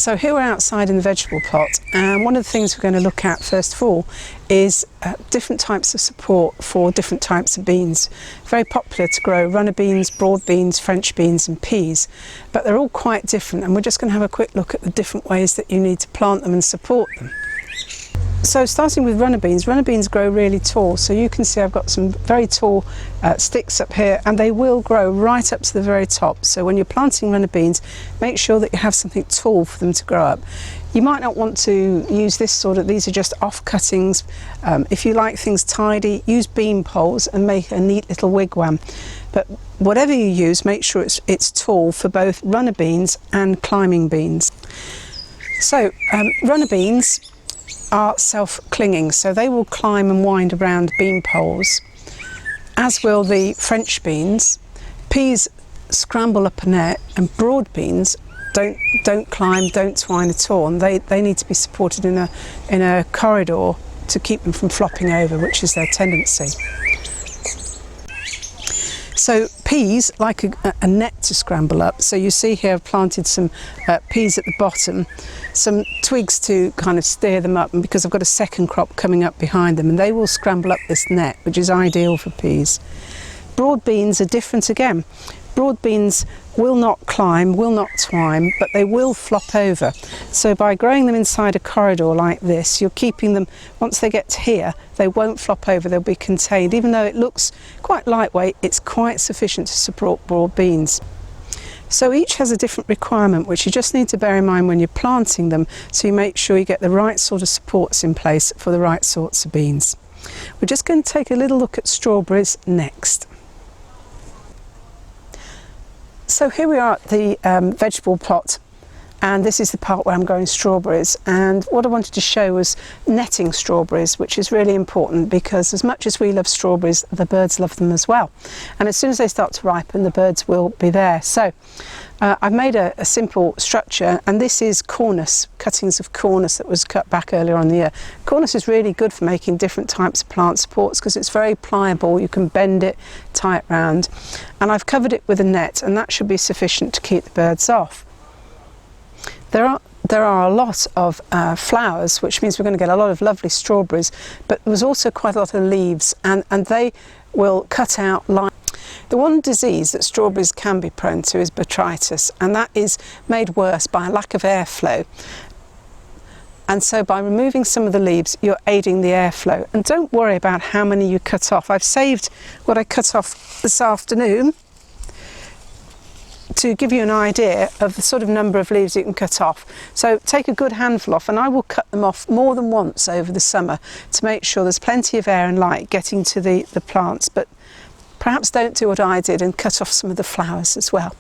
So here we're outside in the vegetable plot, and one of the things we're going to look at first of all is different types of support for different types of beans. Very popular to grow runner beans, broad beans, French beans and peas, but they're all quite different, and we're just going to have a quick look at the different ways that you need to plant them and support them. So starting with runner beans grow really tall, so you can see I've got some very tall sticks up here, and they will grow right up to the very top. So when you're planting runner beans, make sure that you have something tall for them to grow up. You might not want to use these are just off cuttings. If you like things tidy, use bean poles and make a neat little wigwam. But whatever you use, make sure it's tall for both runner beans and climbing beans. So runner beans are self-clinging, so they will climb and wind around bean poles, as will the French beans. Peas scramble up a net, and broad beans don't climb, don't twine at all, and they need to be supported in a corridor to keep them from flopping over, which is their tendency. So peas like a net to scramble up. So you see here I've planted some peas at the bottom, some twigs to kind of steer them up, and because I've got a second crop coming up behind them, and they will scramble up this net, which is ideal for peas. Broad beans are different again. Broad beans will not climb, will not twine, but they will flop over. So by growing them inside a corridor like this, you're keeping them, once they get to here, they won't flop over, they'll be contained. Even though it looks quite lightweight, it's quite sufficient to support broad beans. So each has a different requirement, which you just need to bear in mind when you're planting them, so you make sure you get the right sort of supports in place for the right sorts of beans. We're just going to take a little look at strawberries next. So here we are at the vegetable plot, and this is the part where I'm growing strawberries, and what I wanted to show was netting strawberries, which is really important because as much as we love strawberries, the birds love them as well, and as soon as they start to ripen, the birds will be there. So I've made a simple structure, and this is cornice, cuttings of cornice that was cut back earlier on in the year. Cornice is really good for making different types of plant supports because it's very pliable, you can bend it, tie it round, and I've covered it with a net, and that should be sufficient to keep the birds off. There are a lot of flowers, which means we're going to get a lot of lovely strawberries, but there was also quite a lot of leaves, and they will cut out lines. The one disease that strawberries can be prone to is botrytis, and that is made worse by a lack of airflow. And so by removing some of the leaves, you're aiding the airflow. And don't worry about how many you cut off. I've saved what I cut off this afternoon to give you an idea of the sort of number of leaves you can cut off. So take a good handful off, and I will cut them off more than once over the summer to make sure there's plenty of air and light getting to the plants. But perhaps don't do what I did and cut off some of the flowers as well.